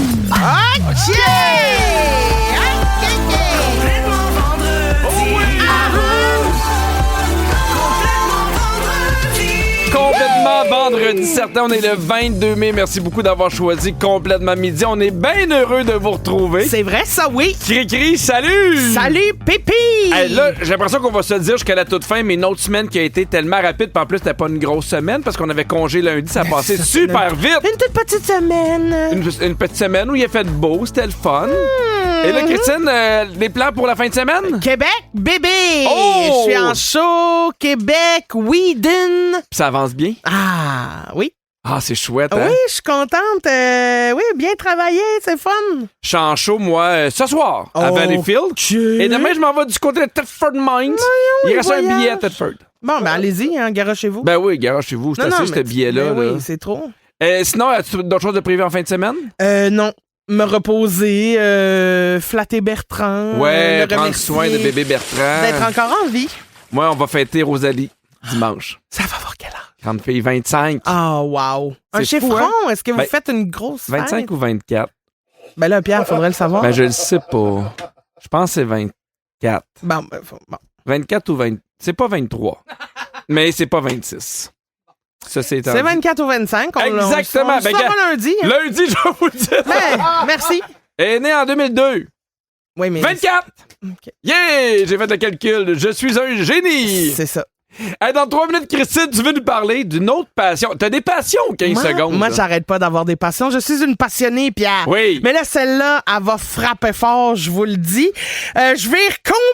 OK! Complètement vendredi certain, on est le 22 mai. Merci beaucoup d'avoir choisi Complètement Midi. On est bien heureux de vous retrouver. C'est vrai, ça, oui. Cri-cri, salut! Salut, Pépi! Hey, là, j'ai l'impression qu'on va se le dire jusqu'à la toute fin, mais une autre semaine qui a été tellement rapide, puis en plus, c'était pas une grosse semaine parce qu'on avait congé lundi, ça a passé super vite. Une toute petite semaine. Une petite semaine où il a fait beau, c'était le fun. Et là, Christine, les plans pour la fin de semaine? Québec, bébé! Oh! Je suis en show, Québec, Whedon. Puis ça avance bien? Ah, oui. Ah, c'est chouette, hein? Oui, je suis contente. Oui, bien travaillé, c'est fun. Je suis en show, moi, ce soir, à Valleyfield. Et demain, je m'en vais du côté de Thetford Mines. Il reste un billet à Thetford. Bon, ben allez-y, hein, garochez-vous. Ben oui, garochez-vous. C'est assez, ce billet-là. Oui, là. c'est trop. Sinon, as-tu d'autres choses de prévues en fin de semaine? Non. Me reposer, flatter Bertrand. Ouais, le prendre remercier soin de bébé Bertrand. d'être encore en vie. Moi, on va fêter Rosalie dimanche. Ça va avoir quel âge? Grande fille, 25. Ah, wow. Un C'est fou, chiffron? hein? Est-ce que vous Ben, faites une grosse fête? 25 ou 24? Ben là, Pierre, faudrait le savoir. Ben, je le sais pas. Je pense que c'est 24. Bon. 24 ou 20. C'est pas 23. Mais c'est pas 26. Ça, c'est 24 ou 25. Exactement. On le saura lundi. Hein? Lundi, je vais vous le dire. Ben, merci. Elle est née en 2002. Oui, mais 24! OK. Yeah! J'ai fait le calcul. Je suis un génie! C'est ça. Hey, dans 3 minutes, Christine, tu veux nous parler d'une autre passion. T'as des passions, 15 secondes. Moi, là. j'arrête pas d'avoir des passions. Je suis une passionnée, Pierre. Oui. Mais là, celle-là, elle va frapper fort, je vous le dis. Je vais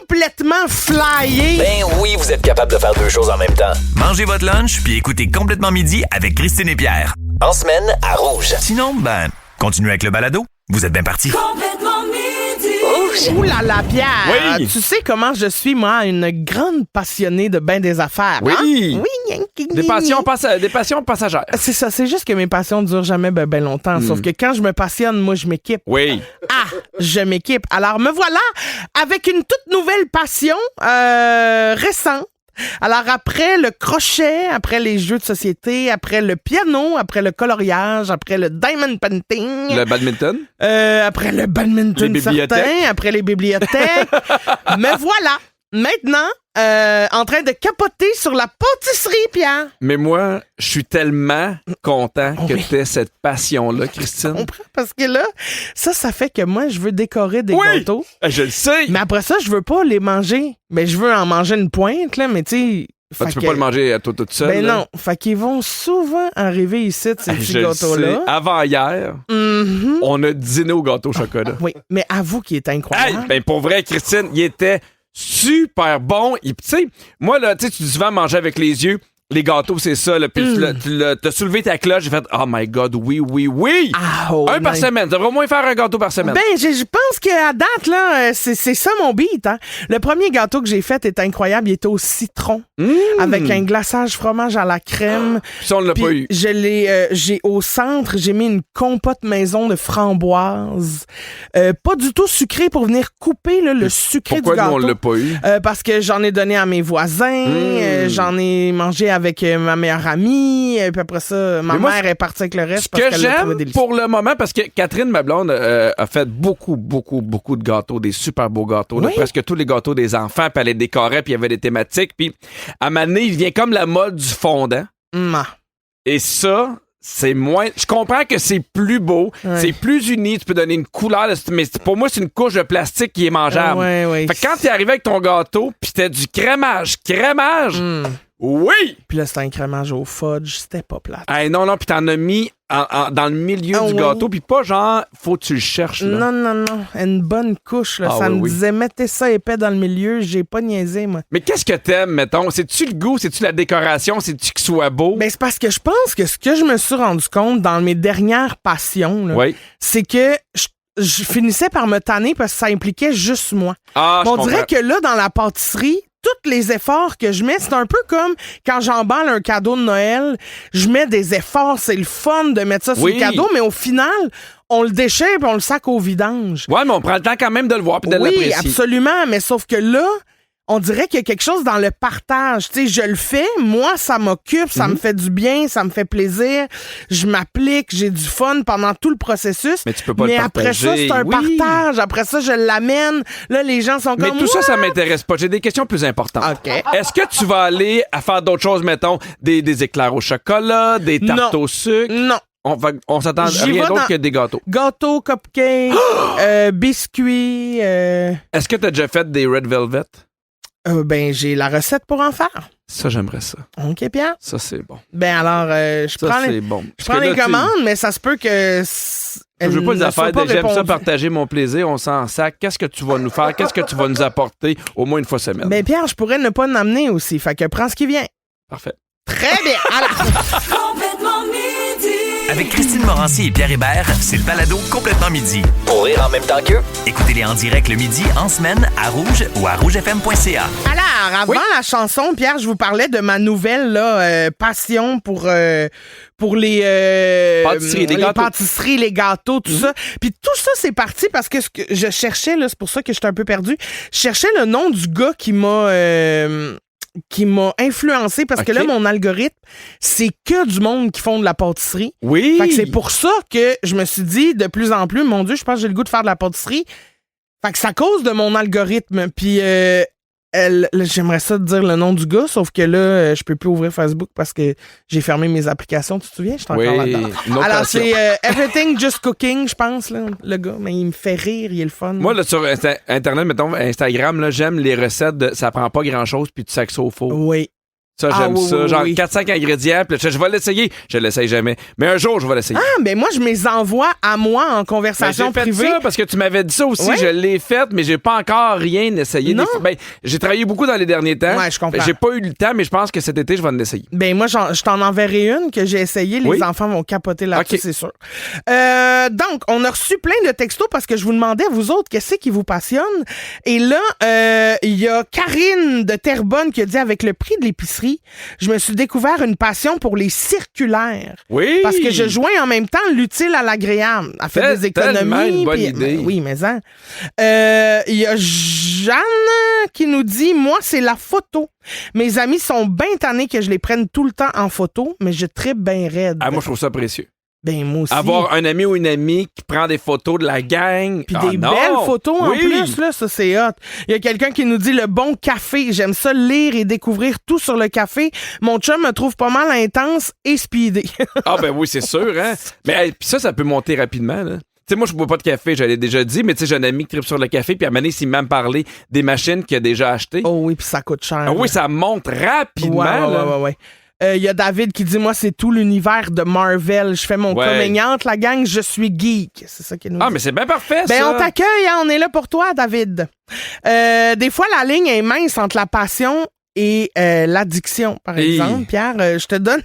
complètement flyer. Ben oui, vous êtes capable de faire deux choses en même temps. Mangez votre lunch puis écoutez Complètement Midi avec Christine et Pierre. En semaine, à Rouge. Sinon, ben, continuez avec le balado. Vous êtes bien partis. Complètement midi. Ouh là là, Pierre. Oui. Tu sais comment je suis, moi, une grande passionnée de bien des affaires. Oui. Hein? Oui. Des passions passagères. C'est ça, c'est juste que mes passions durent jamais ben longtemps. Sauf que quand je me passionne, moi, je m'équipe. Oui. Ah, je m'équipe. Alors, me voilà avec une toute nouvelle passion récente. Alors, après le crochet, après les jeux de société, après le piano, après le coloriage, après le diamond painting... Le badminton? Après le badminton, Les bibliothèques. certain, après les bibliothèques. Me voilà, maintenant, en train de capoter sur la pâtisserie, Pierre. Mais moi, je suis tellement content que Oui. t'aies cette passion-là, Christine. Comprends? Parce que là, ça fait que moi, je veux décorer des gâteaux. Je le sais. Mais après ça, je veux pas les manger. Mais je veux en manger une pointe, là, mais tu sais... Tu peux pas le manger à toi toute seule. Ben là. non. Fait qu'ils vont souvent arriver ici, ces petits Je le gâteaux-là. sais. Avant hier, Mhm. on a dîné au gâteau au chocolat. Oui, mais avoue qu'il est incroyable. Hey, ben pour vrai, Christine, il était super bon. Tu sais, moi, là, tu dis souvent manger avec les yeux. Les gâteaux, c'est ça. Là, puis t'as soulevé ta cloche, j'ai fait « Oh my God, oui, oui, oui! Ah, oh, Un par nice. semaine. Tu devrais au moins faire un gâteau par semaine. Ben, je pense qu'à date, là, c'est ça mon beat. Hein. Le premier gâteau que j'ai fait est incroyable. Il était au citron, avec un glaçage fromage à la crème. Puis ça, on l'a Puis pas eu. j'ai au centre, j'ai mis une compote maison de framboises. Pas du tout sucré pour venir couper là, le sucré Pourquoi du nous, gâteau. on l'a pas eu? Parce que j'en ai donné à mes voisins, j'en ai mangé avec ma meilleure amie, puis après ça, ma Mais moi, mère est partie avec le reste Ce parce que qu'elle l'a trouvé j'aime délicieux. pour le moment, parce que Catherine, ma blonde, a fait beaucoup de gâteaux, des super beaux gâteaux. là. Oui. Presque tous les gâteaux des enfants, puis elle les décorait, puis il y avait des thématiques. Puis à un moment donné, il vient comme la mode du fondant. Et ça, c'est moins... Je comprends que c'est plus beau, c'est plus uni, tu peux donner une couleur, mais pour moi, c'est une couche de plastique qui est mangeable. Ouais. Fait que quand t'es arrivé avec ton gâteau, puis t'as du crémage, oui! Puis là, c'était un crémage au fudge, c'était pas plate. Hey, non, puis t'en as mis dans le milieu Ah du oui. gâteau, puis pas genre, faut que tu le cherches, là. Non, une bonne couche. Là. Ah Ça oui, me oui. disait, mettez ça épais dans le milieu, j'ai pas niaisé, moi. Mais qu'est-ce que t'aimes, mettons? C'est-tu le goût? C'est-tu la décoration? C'est-tu qu'il soit beau? Ben, c'est parce que je pense que ce que je me suis rendu compte dans mes dernières passions, là, Oui. c'est que je finissais par me tanner parce que ça impliquait juste moi. Ah, je On comprends. dirait que là, dans la pâtisserie, tous les efforts que je mets, c'est un peu comme quand j'emballe un cadeau de Noël, je mets des efforts, c'est le fun de mettre ça sur Oui. le cadeau, mais au final, on le déchire et on le sac au vidange. Ouais, mais on prend le temps quand même de le voir puis de Oui, l'apprécier. absolument, mais sauf que là, on dirait qu'il y a quelque chose dans le partage. Tu sais, je le fais, moi, ça m'occupe, ça me fait du bien, ça me fait plaisir. Je m'applique, j'ai du fun pendant tout le processus. Mais tu peux pas le partager. Après ça, c'est un partage. Après ça, je l'amène. Là, les gens sont comme... Mais tout ça m'intéresse pas. J'ai des questions plus importantes. OK. Est-ce que tu vas aller à faire d'autres choses, mettons, des éclairs au chocolat, des tartes au sucre? Non. On s'attend à rien d'autre que des gâteaux. Gâteaux, cupcakes, biscuits. Est-ce que tu as déjà fait des Red Velvet? Ben, j'ai la recette pour en faire. Ça, j'aimerais ça. OK, Pierre? Ça, c'est bon. Ben alors, je prends les commandes, mais ça se peut que... Je veux pas des affaires. J'aime ça partager mon plaisir. On s'en sac. Qu'est-ce que tu vas nous faire? Qu'est-ce que tu vas nous apporter au moins une fois semaine? Ben, Pierre, je pourrais ne pas l'amener aussi. Fait que prends ce qui vient. Parfait. Très bien. Alors... Avec Christine Morancy et Pierre Hébert, c'est le balado Complètement Midi. Pour rire en même temps qu'eux, écoutez-les en direct le midi, en semaine, à Rouge ou à rougefm.ca. Alors, avant la chanson, Pierre, je vous parlais de ma nouvelle passion pour les pâtisseries, les gâteaux, tout ça. Puis tout ça, c'est parti parce que ce que je cherchais, là, c'est pour ça que j'étais un peu perdue. Je cherchais le nom du gars qui m'a influencé parce que là, mon algorithme, c'est que du monde qui font de la pâtisserie. Oui! Fait que c'est pour ça que je me suis dit de plus en plus, mon Dieu, je pense que j'ai le goût de faire de la pâtisserie. Fait que c'est à cause de mon algorithme. Puis j'aimerais ça te dire le nom du gars, sauf que là, je peux plus ouvrir Facebook parce que j'ai fermé mes applications. Tu te souviens? Je suis encore là-dedans. Alors, c'est Everything Just Cooking, je pense, là, le gars. Mais il me fait rire, il est le fun. Moi, là, sur Internet, mettons, Instagram, là, j'aime les recettes de ça prend pas grand-chose puis tu sacs ça au four. Oui. Ça, j'aime ça. Oui, genre oui. 4-5 ingrédients, puis je vais l'essayer. Je l'essaye jamais. Mais un jour, je vais l'essayer. Ah, ben moi, je me les envoie à moi en conversation j'ai fait privée. ça parce que tu m'avais dit ça aussi. Ouais. Je l'ai fait, mais j'ai pas encore rien essayé. Non. J'ai travaillé beaucoup dans les derniers temps. Ouais, je comprends. J'ai pas eu le temps, mais je pense que cet été, je vais l'essayer. Ben moi, je t'en enverrai une que j'ai essayé. Les enfants vont capoter là-dessus, Okay. c'est sûr. Donc, on a reçu plein de textos parce que je vous demandais, vous autres, qu'est-ce qui vous passionne? Et là, il y a Karine de Terrebonne qui a dit, avec le prix de l'épicerie, je me suis découvert une passion pour les circulaires. Oui! Parce que je joins en même temps l'utile à l'agréable. Elle fait des économies. Une bonne idée. Oui, mais hein. Il y a Jeanne qui nous dit, moi, c'est la photo. Mes amis sont bien tannés que je les prenne tout le temps en photo, mais je tripe bien raide. Ah, moi, je trouve ça précieux. Ben, moi aussi. Avoir un ami ou une amie qui prend des photos de la gang. Puis des belles photos en plus, là, ça c'est hot. Il y a quelqu'un qui nous dit le bon café. J'aime ça lire et découvrir tout sur le café. Mon chum me trouve pas mal intense et speedé. Ah ben oui, c'est sûr, hein. Mais hey, puis ça peut monter rapidement, là. Tu sais, moi, je bois pas de café, je l'ai déjà dit, mais tu sais, j'ai un ami qui tripe sur le café, puis à un moment donné, il m'a même parlé des machines qu'il a déjà achetées. Oh oui, puis ça coûte cher. Ah oui, ça monte rapidement, ouais. Il y a David qui dit, moi, c'est tout l'univers de Marvel. Je fais mon comméniante, la gang, je suis geek. C'est ça qu'il nous dit. Ah, mais c'est bien parfait, ben, ça. on t'accueille, hein, on est là pour toi, David. Des fois, la ligne est mince entre la passion et l'addiction, par exemple. Pierre, je te donne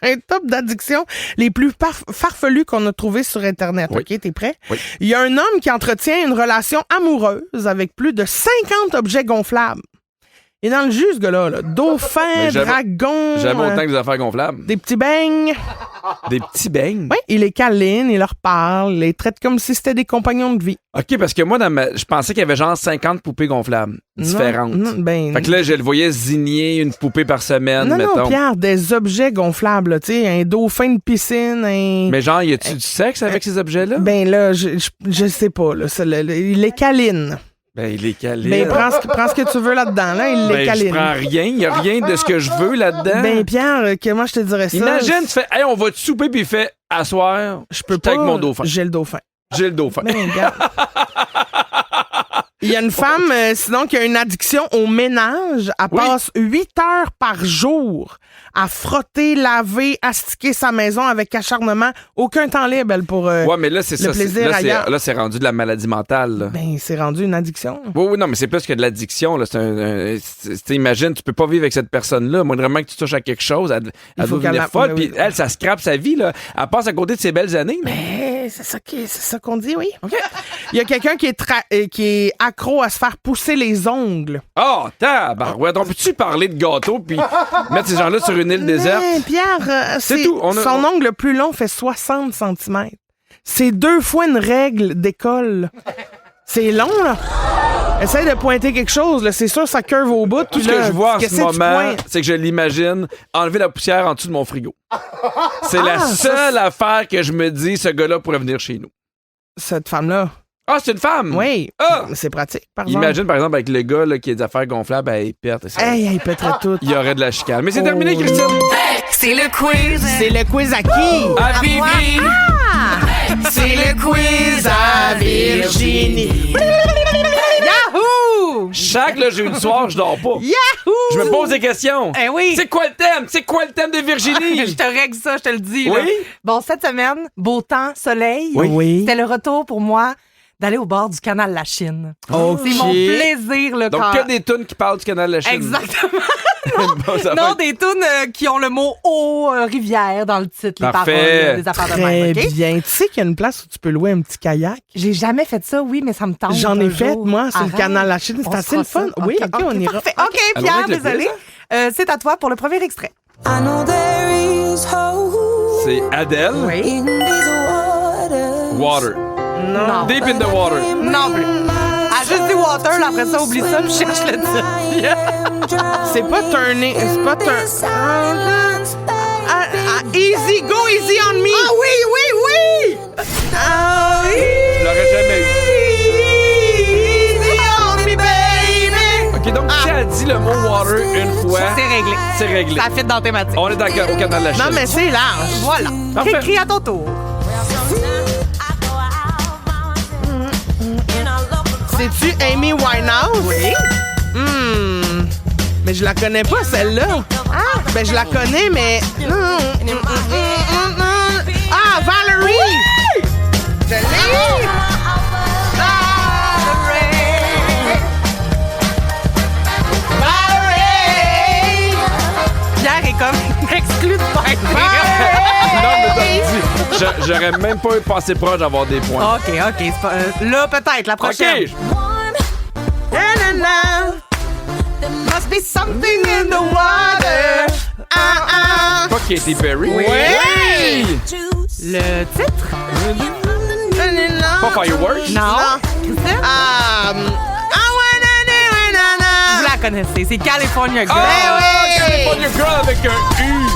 un top d'addictions les plus farfelus qu'on a trouvé sur Internet. Oui. OK, t'es prêt? Oui. Il y a un homme qui entretient une relation amoureuse avec plus de 50 objets gonflables. Il est dans le jus, ce gars-là. Là. Dauphin, dragon. J'aime autant que des affaires gonflables. Des petits beignes. Des petits beignes? Oui, il les câline, il leur parle, il les traite comme si c'était des compagnons de vie. OK, parce que moi, je pensais qu'il y avait genre 50 poupées gonflables différentes. Non, fait que là, je le voyais zigner une poupée par semaine, mettons. Non, Pierre, des objets gonflables, tu sais, un dauphin de piscine, Mais genre, y a-tu du sexe avec ces objets-là? Ben là, je sais pas, là. Il les câline. Ben, il les câline. Ben, prends ce que tu veux là-dedans, là. Il les câline. Je prends rien. Il n'y a rien de ce que je veux là-dedans. Ben, Pierre, comment je te dirais ça? Imagine, tu fais, hey, on va te souper, puis il fait, asseoir. Je peux pas. Avec mon dauphin. J'ai le dauphin. J'ai le dauphin. Ben, regarde. Il y a une femme, sinon, qui a une addiction au ménage. Elle passe 8 heures par jour à frotter, laver, astiquer sa maison avec acharnement. Aucun temps libre, elle, pour mais là, c'est le plaisir ailleurs. Là, c'est rendu de la maladie mentale. Là. Ben, c'est rendu une addiction. Oui, non, mais c'est plus que de l'addiction. Là. Imagine, tu peux pas vivre avec cette personne-là. Moi, vraiment que tu touches à quelque chose, elle doit devenir folle. Puis elle, ça scrape sa vie. Là. Elle passe à côté de ses belles années. Mais c'est ça qu'on dit, oui. Okay. Il y a quelqu'un qui est accro à se faire pousser les ongles. Oh, tabarouette. On peut-tu parler de gâteau puis mettre ces gens-là sur une île déserte? Pierre, c'est tout. Son ongle le plus long fait 60 cm. C'est 2 fois une règle d'école. C'est long, là. Essaye de pointer quelque chose, là. C'est sûr, ça curve au bout. Tout ce que je vois en ce moment, c'est que je l'imagine enlever la poussière en dessous de mon frigo. C'est la seule affaire que je me dis, ce gars-là pourrait venir chez nous. Cette femme-là. Ah, c'est une femme? Oui. Ah! C'est pratique, par exemple. Imagine, par exemple, avec le gars là, qui a des affaires gonflables, il pète. Il pèterait tout. Il y aurait de la chicane. Mais c'est terminé, Christine. C'est le quiz. C'est le quiz à qui? À Vivi. C'est le quiz à Virginie. Yahoo! Chaque jeudi soir, je dors pas. Yahoo! Je me pose des questions. Eh oui. C'est quoi le thème? C'est quoi le thème de Virginie? Je te règle ça, je te le dis. Oui? Là. Bon, cette semaine, beau temps, soleil. Oui. C'était le retour pour moi d'aller au bord du canal La Chine. OK. C'est mon plaisir. Là, Donc, que des tunes qui parlent du canal de la Chine. Exactement. Bon, Non, des tunes qui ont le mot eau, rivière dans le titre, les Parfait. paroles, là, des affaires de même. Très OK? bien. Tu sais qu'il y a une place où tu peux louer un petit kayak? J'ai jamais fait ça, oui, mais ça me tente. J'en un ai fait, jour. moi, sur le Arrête. canal La Chine. C'est On assez se le fera fun. ça. Oui, OK, on ira. Parfait. OK, Allons Pierre, avec le désolé. C'est à toi pour le premier extrait. I know there is hope C'est Adele. Oui. in these waters. Water. Non. Deep in the water. Non plus. Ah, juste dit water, là, après ça, oublie ça, je cherche le titre. C'est pas turning. C'est pas easy, go easy on me. Ah oui, oui, oui. Ah oui. Je l'aurais jamais eu. Easy on me, baby. OK, donc si elle dit le mot water une fois, C'est réglé. c'est réglé. Ça fit dans thématique. On est au canal de la Chine. Non, mais c'est large. Voilà. Parfait. Crie à ton tour. C'est-tu Amy Winehouse? Oui. Mais je la connais pas, celle-là. Ah, ben je la connais, mais... Ah, Valerie! Oui! Je l'ai! Valerie! Pierre est comme exclu de faire. Non, mais t'as dit, j'aurais même pas eu passé proche d'avoir des points. OK, c'est pas... là, peut-être, la prochaine. OK. Must be something in the water. Pas Katy Perry. Oui! Le titre? Pas Fireworks. Non. Christine? Vous la connaissez, c'est California Girl. Ah, California Girl avec un U.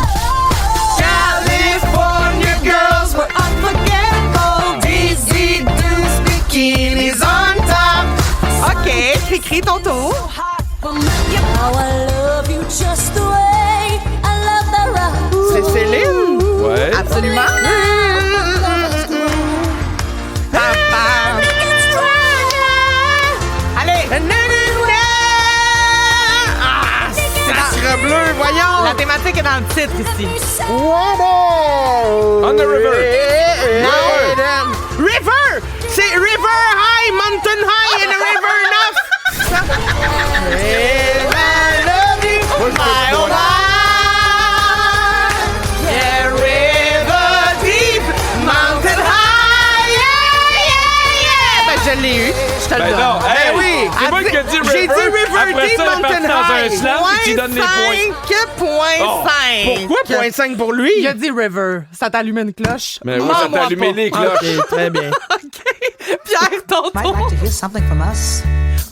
California girls were unforgettable. Easy to bikinis on top. OK, crie ton tour. C'est Céline? Ouais. Absolument. Allez. Sacre bleu, voyons. La thématique est dans le titre ici. On the river. River! C'est River High, Mountain High and a River Enough. I love you, my own heart. Yeah, River Deep, Mountain High. Yeah. Ben, je l'ai eu. Je te le Ben donne. non, hey, Ben oui. c'est moi qui ai dit River. J'ai dit River Après Deep, ça, elle est Mountain partie dans un High. slam, puis tu donnes les points. Oh, 5. Pourquoi 0.5 pour lui? Il a dit River. Ça t'allume une cloche? Mais oui, Mens-moi ça t'a allumé pas. les cloches. OK, très bien. Pierre, ton Might tour. like to hear something from us.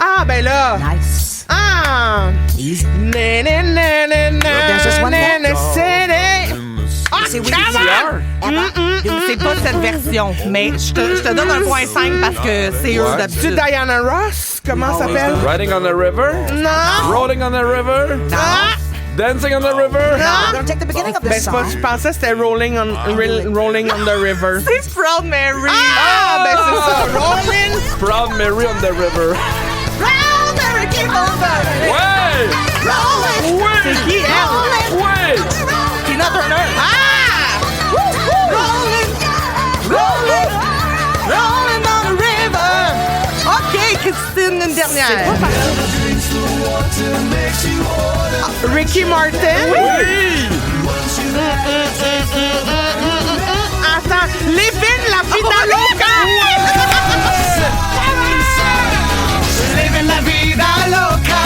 Ah, ben là. Nice. Ah! Easy. Na, na, na, na, na, There's just one na, na, more. city. Ah, come on! C'est pas cette version, mais je te donne un point 5 parce que c'est eux C'est d'habitude. Diana Ross? Comment ça s'appelle? Riding on the river. Non! Rolling on the river. Ah! Dancing on the river. We're gonna take the beginning of Ben, this c'est pas, song. je pensais que c'était Rolling on the River. C'est Proud Mary. Ah! Ben, c'est ça. Rolling. Proud Mary on the river. Proud Mary, keep on going. Ouais! Rolling. Ouais! C'est qui, elle? Ouais! Tina Turner. Ah! Rolling. Rolling. Rolling on the river. OK, Christine, une dernière. Ricky Martin. Oui! Attends, Living la vida loca. Living la vida loca.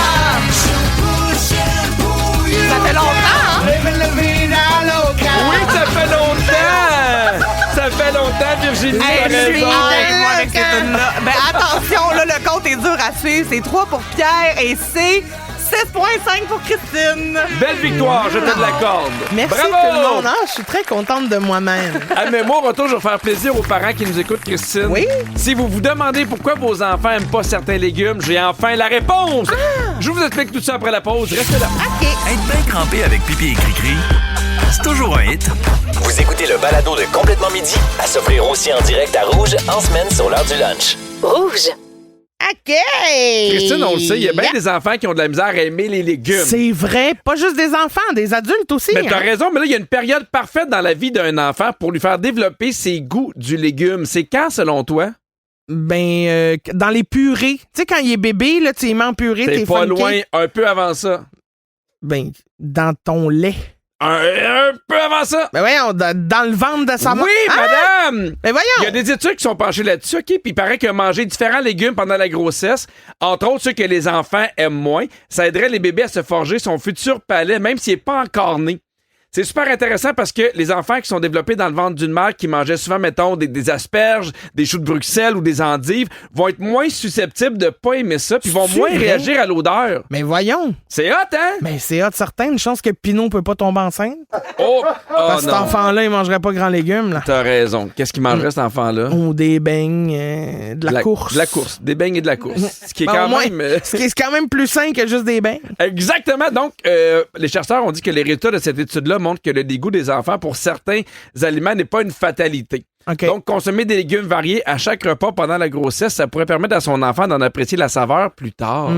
Ça fait longtemps, hein? Living la vida loca. Oui, ça fait longtemps! Ça fait longtemps, Virginie, Hey, t'as je suis raison. avec moi avec ces tunes-là. Ben attention, là, le compte est dur à suivre. C'est 3 pour Pierre et c'est 6,5 pour Christine. Belle victoire, je te l'accorde. Merci Bravo! tout le monde. Je suis très contente de moi-même. Mais moi, au retour, je vais faire plaisir aux parents qui nous écoutent, Christine. Oui? Si vous vous demandez pourquoi vos enfants n'aiment pas certains légumes, j'ai enfin la réponse. Je vous explique tout ça après la pause. Restez là. OK. Être bien crampé avec pipi et cri-cri, c'est toujours un hit. Vous écoutez le balado de Complètement Midi à s'offrir aussi en direct à Rouge en semaine sur l'heure du lunch. Rouge. OK. Christine, on le sait, il y a bien des enfants qui ont de la misère à aimer les légumes. C'est vrai. Pas juste des enfants, des adultes aussi. Mais t'as hein. raison, mais là, il y a une période parfaite dans la vie d'un enfant pour lui faire développer ses goûts du légume. C'est quand, selon toi? Ben, dans les purées. Tu sais, quand il est bébé, là, tu y mets en purée, T'es t'es pas funky. loin, un peu avant ça. Ben, dans ton lait. Un peu avant ça. Ben voyons, dans le ventre de sa mère. Oui, madame! Ben voyons! Il y a des études qui sont penchées là-dessus, OK? Puis il paraît que manger différents légumes pendant la grossesse, entre autres ceux que les enfants aiment moins, ça aiderait les bébés à se forger son futur palais, même s'il n'est pas encore né. C'est super intéressant parce que les enfants qui sont développés dans le ventre d'une mère qui mangeait souvent, mettons, des asperges, des choux de Bruxelles ou des endives, vont être moins susceptibles de pas aimer ça, puis vont C'est moins vrai? réagir à l'odeur. Mais voyons! C'est hot, hein? Ben, c'est hot, certain. Une chance que Pinot peut pas tomber enceinte. Oh, Parce que cet non. enfant-là, il mangerait pas grand légumes, là. T'as raison. Qu'est-ce qu'il mangerait, cet enfant-là? Ou des beignes, de la course. De la course. Des beignes et de la course. Ce qui est Ben, quand au moins, même... ce qui est quand même plus sain que juste des beignes. Exactement. Donc, les chercheurs ont dit que les résultats de cette étude-là montrent que le dégoût des enfants pour certains aliments n'est pas une fatalité. OK. Donc, consommer des légumes variés à chaque repas pendant la grossesse, ça pourrait permettre à son enfant d'en apprécier la saveur plus tard.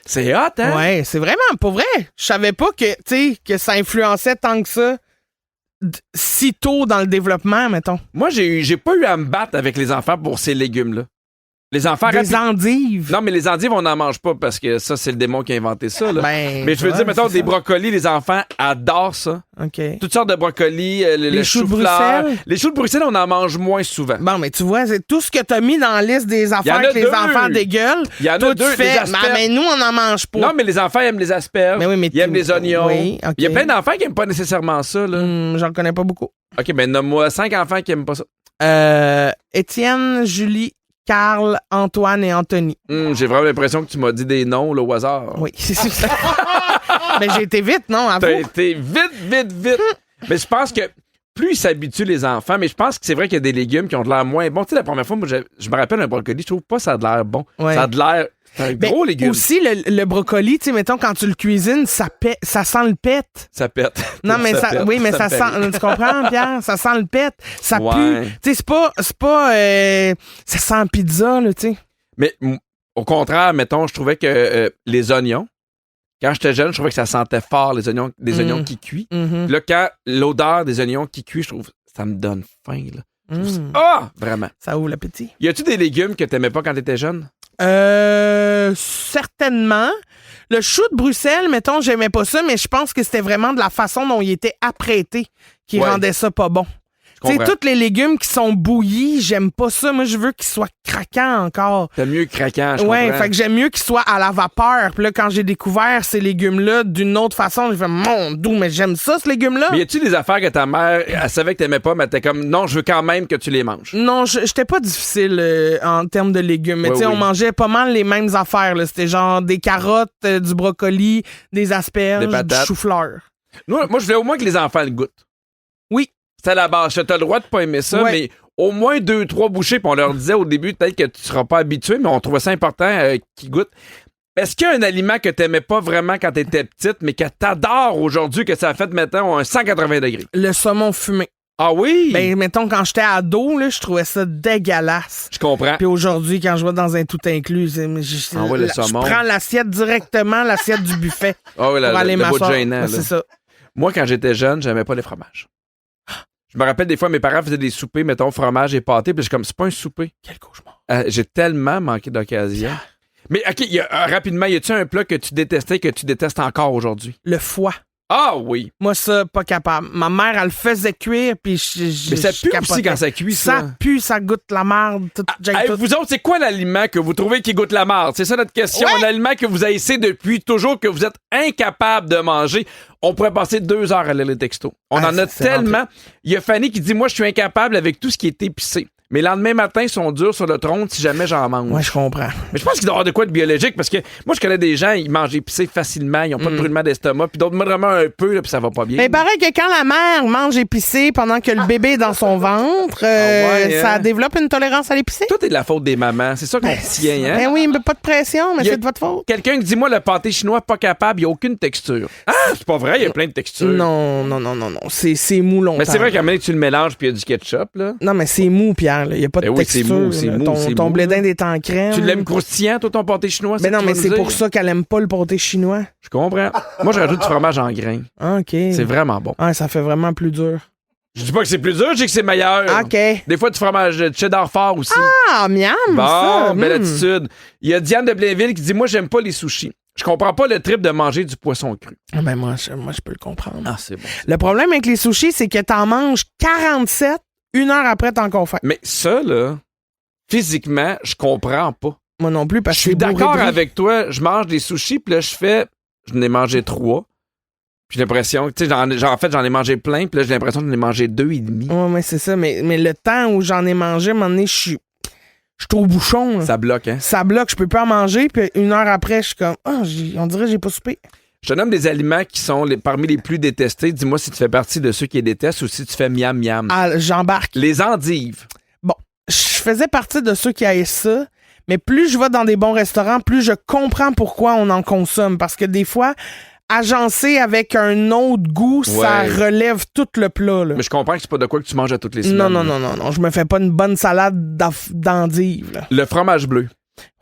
C'est hot, hein? Ouais, c'est vraiment, pour vrai. Je savais pas que, tu sais, que ça influençait tant que ça si tôt dans le développement, mettons. Moi, j'ai pas eu à me battre avec les enfants pour ces légumes-là. Les enfants... Des endives. Non, mais les endives, on n'en mange pas parce que ça, c'est le démon qui a inventé ça. Là. Ben, mais je veux ouais, dire, mettons, c'est des ça. brocolis, les enfants adorent ça. OK. Toutes sortes de brocolis, le Les choux de chou-fleur. Bruxelles? Les choux de Bruxelles, on en mange moins souvent. Bon, mais tu vois, c'est tout ce que t'as mis dans la liste des Y en affaires a que les deux. enfants dégueulent. Il y en a Toi, deux, tu les fais, asperges. mais nous, on n'en mange pas. Non, mais les enfants aiment les asperges. Mais oui, mais ils aiment les oignons. Oui, OK. Il y a plein d'enfants qui n'aiment pas nécessairement ça. Là. J'en connais pas beaucoup. OK, ben nomme-moi 5 enfants qui n'aiment pas ça. Étienne, Julie, Carl, Antoine et Anthony. J'ai vraiment l'impression que tu m'as dit des noms là, au hasard. Oui, c'est ça. Mais j'ai été vite, non? T'as Avoue. été vite. Mais je pense que plus ils s'habituent, les enfants, mais je pense que c'est vrai qu'il y a des légumes qui ont de l'air moins bons. Tu sais, la première fois, moi, je me rappelle un brocoli, je trouve pas ça a de l'air bon. Ouais. Ça a de l'air... C'est un Ben, gros légume. aussi, le brocoli, tu sais, mettons, quand tu le cuisines, ça sent le pète. Ça pète. Non, mais ça, pète. oui, mais ça me fait sent, rire. tu comprends, Pierre? Ça sent le pète. Ça Ouais. pue. Tu sais, c'est pas, ça sent pizza, là, tu sais. Mais au contraire, mettons, je trouvais que les oignons, quand j'étais jeune, je trouvais que ça sentait fort, les oignons, des oignons qui cuisent. Mhm. Puis là, quand l'odeur des oignons qui cuisent, je trouve ça me donne faim, là. Vraiment. Ça ouvre l'appétit. Y a-tu des légumes que t'aimais pas quand t'étais jeune? Certainement. Le chou de Bruxelles, mettons, j'aimais pas ça, mais je pense que c'était vraiment de la façon dont il était apprêté qui Ouais. rendait ça pas bon. Tu sais, comprends. tous les légumes qui sont bouillis, j'aime pas ça. Moi, je veux qu'ils soient craquants encore. T'as mieux craquant, je Ouais, comprends. fait que j'aime mieux qu'ils soient à la vapeur. Puis là, quand j'ai découvert ces légumes-là d'une autre façon, j'ai fait, mon Dieu, mais j'aime ça, ce légume-là. Mais y a-tu des affaires que ta mère, elle savait que t'aimais pas, mais t'es comme, non, je veux quand même que tu les manges? Non, j'étais pas difficile en termes de légumes. Mais Ouais, tu sais, oui. on mangeait pas mal les mêmes affaires. Là. C'était genre des carottes, du brocoli, des asperges, Des patates. du chou-fleur. Moi, je voulais au moins que les enfants le goûtent. Oui. C'est à la base. T'as le droit de pas aimer ça, Ouais. mais au moins 2-3 bouchées, puis on leur disait au début, peut-être que tu seras pas habitué, mais on trouvait ça important qu'ils goûtent. Est-ce qu'il y a un aliment que t'aimais pas vraiment quand t'étais petite, mais que t'adores aujourd'hui, que ça a fait, mettons, un 180 degrés? Le saumon fumé. Ah oui? Ben, mettons, quand j'étais ado, là, je trouvais ça dégueulasse. Je comprends. Puis aujourd'hui, quand je vais dans un tout inclus, Ah ouais, le je saumon. prends l'assiette directement, l'assiette du buffet. Ah oui, pour aller le bout de m'asseoir. gênant. Ouais, là. c'est ça. Moi, quand j'étais jeune, j'aimais pas les fromages. Je me rappelle des fois, mes parents faisaient des soupers, mettons, fromage et pâté, puis je suis comme, c'est pas un souper. Quel cauchemar. J'ai tellement manqué d'occasion. Mais, OK, rapidement, y a-tu un plat que tu détestais que tu détestes encore aujourd'hui? Le foie. Ah oui! Moi, ça, pas capable. Ma mère, elle le faisait cuire, puis Mais ça je pue capotais. aussi quand ça cuit, ça. Ça pue, ça goûte la merde. Hey, vous autres, c'est quoi l'aliment que vous trouvez qui goûte la marde? C'est ça notre question. Ouais. Un aliment que vous haïssez depuis toujours, que vous êtes incapable de manger. On pourrait passer 2 heures à lire les textos. On en a c'est tellement. Il y a Fanny qui dit, moi, je suis incapable avec tout ce qui est épicé. Mais le lendemain matin, ils sont durs sur le tronc si jamais j'en mange. Ouais, je comprends. Mais je pense qu'il doit y avoir de quoi de biologique parce que moi, je connais des gens, ils mangent épicé facilement, ils n'ont pas de brûlement d'estomac, puis d'autres vraiment un peu, là, puis ça va pas bien. Mais pareil que quand la mère mange épicé pendant que le bébé est dans son ventre, ça développe une tolérance à l'épicé. Tout est de la faute des mamans. C'est ça qu'on tient, hein? Ben oui, mais pas de pression, mais Il y a c'est de votre faute. Quelqu'un qui dit, moi, le pâté chinois, pas capable, il n'y a aucune texture. Ah, c'est pas vrai, il y a plein de textures. Non. C'est mou longtemps. Mais c'est vrai qu'à un moment donné, tu le mélanges, puis il y a du ketchup, là. Non, mais c'est mou, Pierre. Il n'y a pas de Ben oui, c'est texture. mou, c'est là. mou, Ton mou. blé d'Inde est en crème. Tu l'aimes croustillant, toi, ton pâté chinois? Mais non, que mais tu vas c'est me pour dire? ça qu'elle aime pas le pâté chinois. Je comprends. Moi, je rajoute du fromage en grains. OK. C'est vraiment bon. Ah, ça fait vraiment plus dur. Je dis pas que c'est plus dur, je dis que c'est meilleur. OK. Des fois, du fromage de cheddar fort aussi. Ah, miam, bon, ça. belle attitude. Il y a Diane de Blainville qui dit, moi, j'aime pas les sushis. Je comprends pas le trip de manger du poisson cru. Ah, ben moi, je peux le comprendre. Ah, c'est bon. Le problème avec les sushis, c'est que t'en manges 47, 1 heure après, t'en confères. Mais ça, là, physiquement, je comprends pas. Moi non plus, parce Je que suis c'est bourré d'accord de riz. avec toi. Je mange des sushis, puis là, je n'ai mangé 3. Puis j'ai l'impression que, tu sais, en fait, j'en ai mangé plein, puis là, j'ai l'impression que j'en ai mangé 2,5. Ouais, mais c'est ça. Mais le temps où j'en ai mangé, à un moment donné, je suis au bouchon. Là. Ça bloque, hein? Ça bloque, je peux pas en manger, puis 1 heure après, je suis comme, on dirait que j'ai pas soupé. Je te nomme des aliments qui sont parmi les plus détestés. Dis-moi si tu fais partie de ceux qui les détestent ou si tu fais miam miam. Ah, j'embarque. Les endives. Bon, je faisais partie de ceux qui haïssent ça, mais plus je vais dans des bons restaurants, plus je comprends pourquoi on en consomme. Parce que des fois, agencé avec un autre goût, ça relève tout le plat. Là. Mais je comprends que c'est pas de quoi que tu manges à toutes les semaines. Non. Je me fais pas une bonne salade d'endives. Là. Le fromage bleu.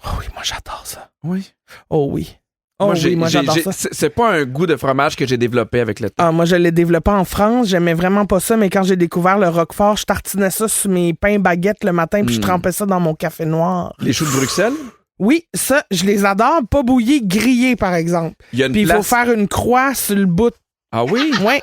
Oh oui, moi j'adore ça. Oui. Oh oui. Moi j'adore ça. C'est pas un goût de fromage que j'ai développé avec le temps. Ah, moi, je l'ai développé en France. J'aimais vraiment pas ça, mais quand j'ai découvert le Roquefort, je tartinais ça sur mes pains baguettes le matin, puis je trempais ça dans mon café noir. Les choux de Bruxelles? Oui, ça, je les adore. Pas bouillis, grillés, par exemple. Il y a une Puis il faut place- faire une croix sur le bout. Ah oui? Ouais.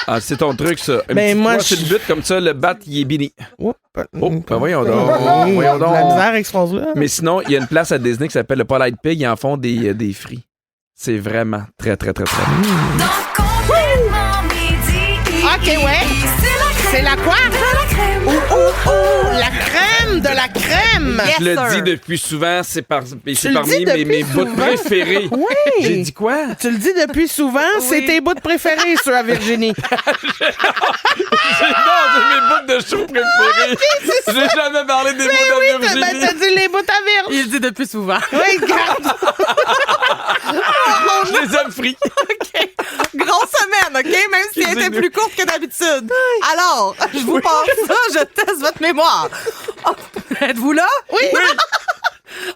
Ah, c'est ton truc, ça. Une Ben, petite moi, croix sur le but, comme ça, le bat, il est bini. Oups. Oh, ben voyons donc. Voyons donc. La misère explose là. Mais sinon, il y a une place à Disney qui s'appelle le Polite Pig. Ils en font des frits. C'est vraiment très, très, très, très bon. OK, ouais. C'est la quoi? La crème de la crème. Je le dis depuis souvent, c'est parmi depuis mes bouts souvent? préférés. Oui. J'ai dit quoi? Tu le dis depuis souvent, c'est tes bouts préférés, ceux à Virginie. Non, c'est mes bouts de chou préférés. J'ai jamais parlé des bouts de Virginie. T'as dit les bouts à Virge. Il le dit depuis souvent. Oui, garde. Je les aime frits. OK. Grosse semaine, OK? Même si elle était plus courte que d'habitude. Alors, je vous passe ça, je teste votre mémoire. Oh, êtes-vous là? Oui.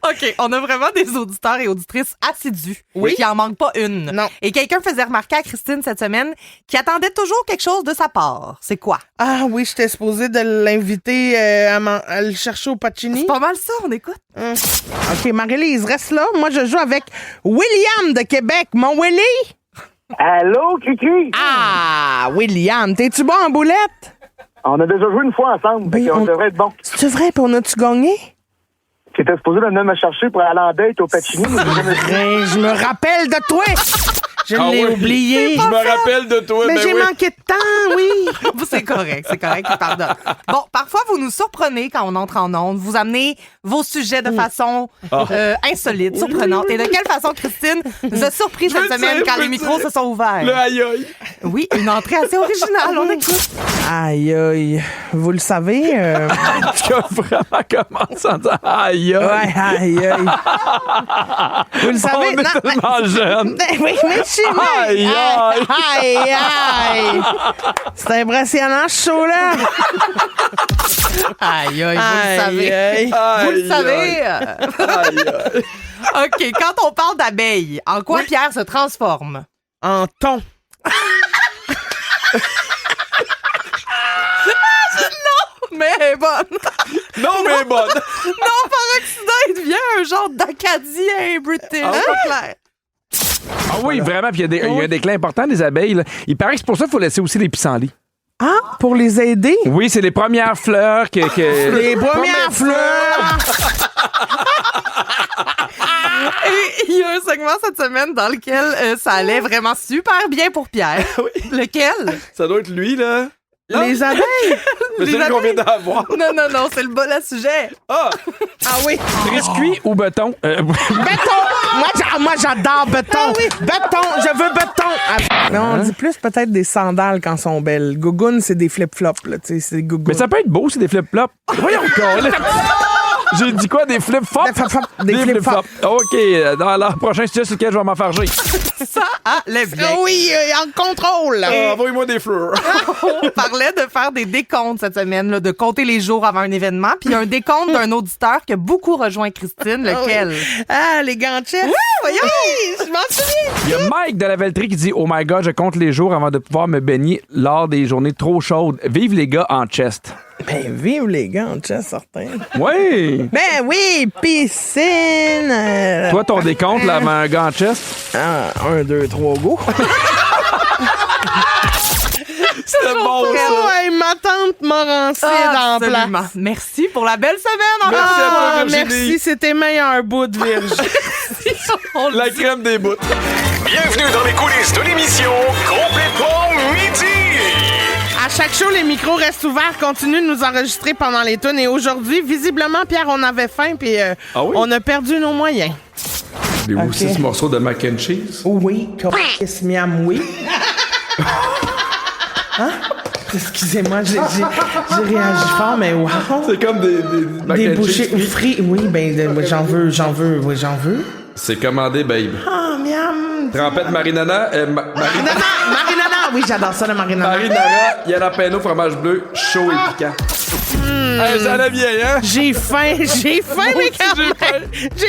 OK, on a vraiment des auditeurs et auditrices assidus. Oui. Qui en manquent pas une. Non. Et quelqu'un faisait remarquer à Christine cette semaine qu'il attendait toujours quelque chose de sa part. C'est quoi? Ah oui, j'étais supposée de l'inviter à le chercher au Pacini. C'est pas mal ça, on écoute. OK, Marie-Lise, reste là. Moi, je joue avec William de Québec. Mon Willy? Allô, Kiki? Ah, William, t'es-tu bon en boulette? On a déjà joué une fois ensemble, Ben, fait qu'on on- devrait être bon. C'est vrai, puis on a-tu gagné? Tu étais supposé de venir me chercher pour aller en date au Pacini, mais j'ai jamais fait. Ben, je me rappelle de toi. Je Ah l'ai oui. oublié. Je me rappelle de toi. Mais ben j'ai oui. manqué de temps, oui. C'est correct, il pardonne. Bon, parfois, vous nous surprenez quand on entre en onde. Vous amenez vos sujets de façon insolite, surprenante. Et de quelle façon, Christine, nous a surpris cette semaine quand les micros se sont ouverts? Le aïe aïe. Oui, une entrée assez originale, on écoute. Aïe, aïe. Vous le savez? Tu as vraiment commencé en disant aïe aïe. Ouais, aïe, aïe. Vous le savez? On est tellement jeunes. Oui, mais je suis moi. Aïe, aïe. Aïe, aïe. C'est impressionnant, ce show-là. Aïe, aïe, vous le savez. Aïe. Vous le Aïe, savez. Aïe, aïe. OK, quand on parle d'abeilles, en quoi Pierre se transforme? En ton. Mais elle est bonne. Non, mais bonne. Non, par accident, il devient un genre d'Acadien british. Ah C'est pas clair. Ah oui, vraiment. Puis il y a un déclin important des abeilles. Là. Il paraît que c'est pour ça qu'il faut laisser aussi les pissenlits. Ah, pour les aider? Oui, c'est les premières fleurs que... Les premières fleurs. Et il y a un segment cette semaine dans lequel ça allait vraiment super bien pour Pierre. Lequel? Ça doit être lui, là. Les abeilles? Mais c'est qu'on vient d'avoir. Non, c'est le bol à sujet. Ah oui. Biscuit ou béton? Béton! Moi, j'adore béton. Ah oui. Béton, je veux béton. Non, on dit plus peut-être des sandales quand sont belles. Gougoune, c'est des flip-flops, là. Tu sais, c'est gougoune. Mais ça peut être beau, c'est des flip-flops. Voyons encore, J'ai dit quoi? Des flip-flops? Des flip-flops. OK. Dans la prochaine sujet sur lequel je vais m'enfarger. Ça allait bien. Oui, en contrôle. Envoyez-moi des fleurs. On parlait de faire des décomptes cette semaine, là, de compter les jours avant un événement. Puis il y a un décompte d'un auditeur qui a beaucoup rejoint Christine. Lequel? Les ganchettes. Oui, voyons! Je m'en souviens. Il y a Mike de la Velleterie qui dit « Oh my God, je compte les jours avant de pouvoir me baigner lors des journées trop chaudes. Vive les gars en chest. » Ben, vive les gars en chest, certain. Oui! Ben oui, piscine. Toi, ton décompte, là, avant un gars en chest? 1, 2, 3, go. C'était bon, ça. Ouais, ma tante Morancé dans le Absolument. plat. Merci pour la belle semaine. Merci à toi, Virginie. Merci, c'était meilleur bout de Virginie. La crème des bouts. Bienvenue dans les coulisses de l'émission Complètement Midi. À chaque show, les micros restent ouverts, continuent de nous enregistrer pendant les tunes. Et aujourd'hui, visiblement, Pierre, on avait faim, puis on a perdu nos moyens. Avez-vous aussi ce morceau de mac and cheese? Oui, miam, oui. Hein? Excusez-moi, j'ai réagi fort, mais wow. C'est comme des mac Des and bouchées cheese. frites. Oui, ben, j'en veux. C'est commandé, babe. Ah, miam. Trempette marinara. Marinara, oui, j'adore ça, le marinara. Marinara, jalapeno, fromage bleu, chaud et piquant. Ça allait bien, hein? J'ai faim, mais j'ai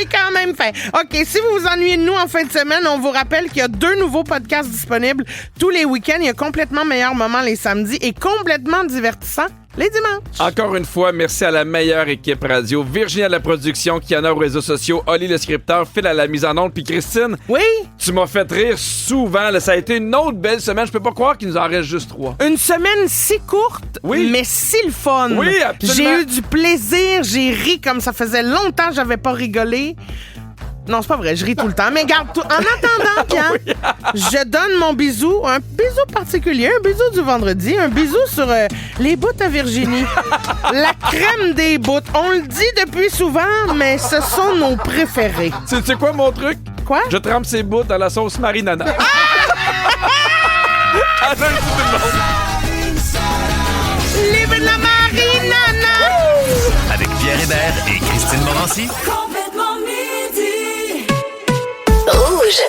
quand même faim. OK, si vous vous ennuyez de nous en fin de semaine, on vous rappelle qu'il y a 2 nouveaux podcasts disponibles tous les week-ends. Il y a Complètement Meilleur Moment les samedis et Complètement Divertissant les dimanches. Encore une fois, merci à la meilleure équipe radio. Virginie à la production, Kiana aux réseaux sociaux, Oli le scripteur, Phil à la mise en onde, puis Christine. Oui? Tu m'as fait rire souvent. Là. Ça a été une autre belle semaine. Je peux pas croire qu'il nous en reste juste 3. Une semaine si courte, Oui. mais si le fun. Oui, absolument. J'ai eu du plaisir, j'ai ri comme ça faisait longtemps que j'avais pas rigolé. Non, c'est pas vrai, je ris tout le temps. Mais garde, en attendant, Pierre, je donne mon bisou, un bisou particulier, un bisou du vendredi, un bisou sur les bouts à Virginie. La crème des bouts. On le dit depuis souvent, mais ce sont nos préférés. Tu sais quoi, mon truc? Quoi? Je trempe ses bouts dans la sauce marinara. Ah, salut tout le monde! Live la marinana! Avec Pierre Hébert et Christine Morancy. Complètement midi. Rouge.